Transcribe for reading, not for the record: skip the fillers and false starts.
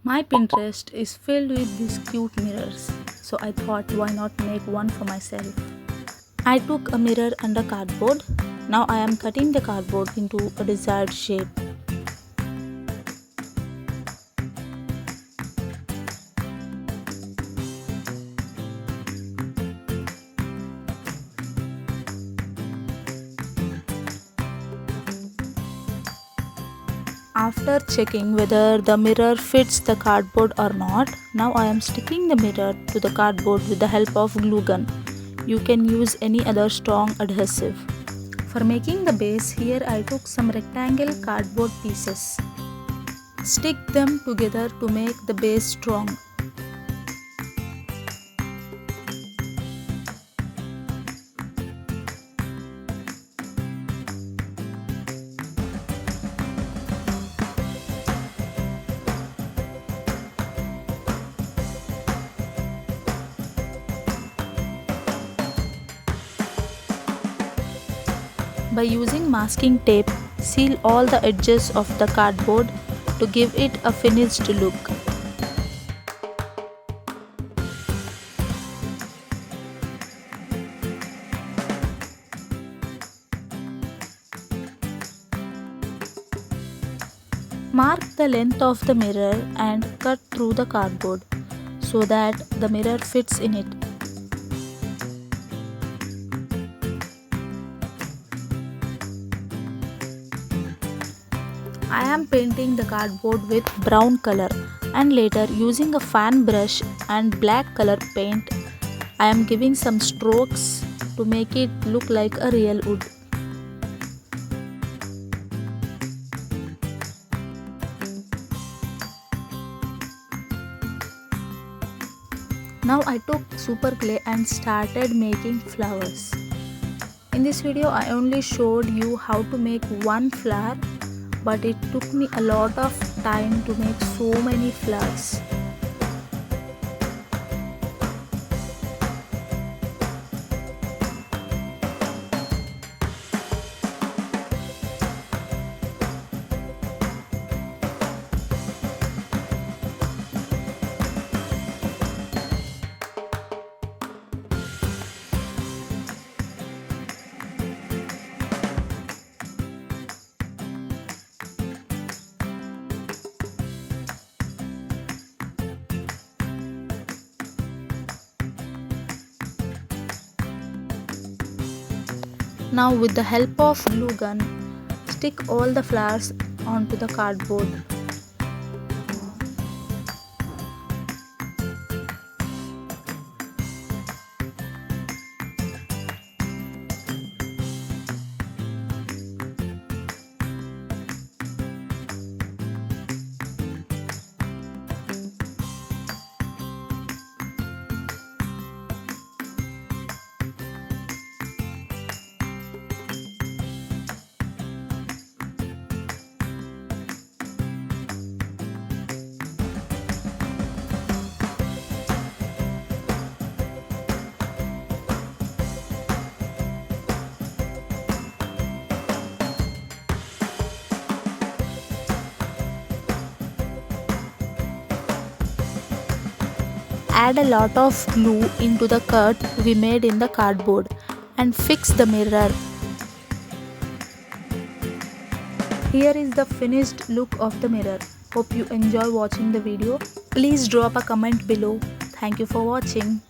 My Pinterest is filled with these cute mirrors, so I thought why not make one for myself. I took a mirror and a cardboard. Now I am cutting the cardboard into a desired shape. After checking whether the mirror fits the cardboard or not, now I am sticking the mirror to the cardboard with the help of glue gun. You can use any other strong adhesive. For making the base, here I took some rectangle cardboard pieces. Stick them together to make the base strong. By using masking tape, seal all the edges of the cardboard to give it a finished look. Mark the length of the mirror and cut through the cardboard so that the mirror fits in it. I am painting the cardboard with brown color and later using a fan brush and black color paint, I am giving some strokes to make it look like a real wood. Now I took super clay and started making flowers. In this video I only showed you how to make one flower, but it took me a lot of time to make so many flowers. Now with the help of glue gun, stick all the flowers onto the cardboard. Add a lot of glue into the cut we made in the cardboard and fix the mirror. Here is the finished look of the mirror. Hope you enjoy watching the video. Please drop a comment below. Thank you for watching.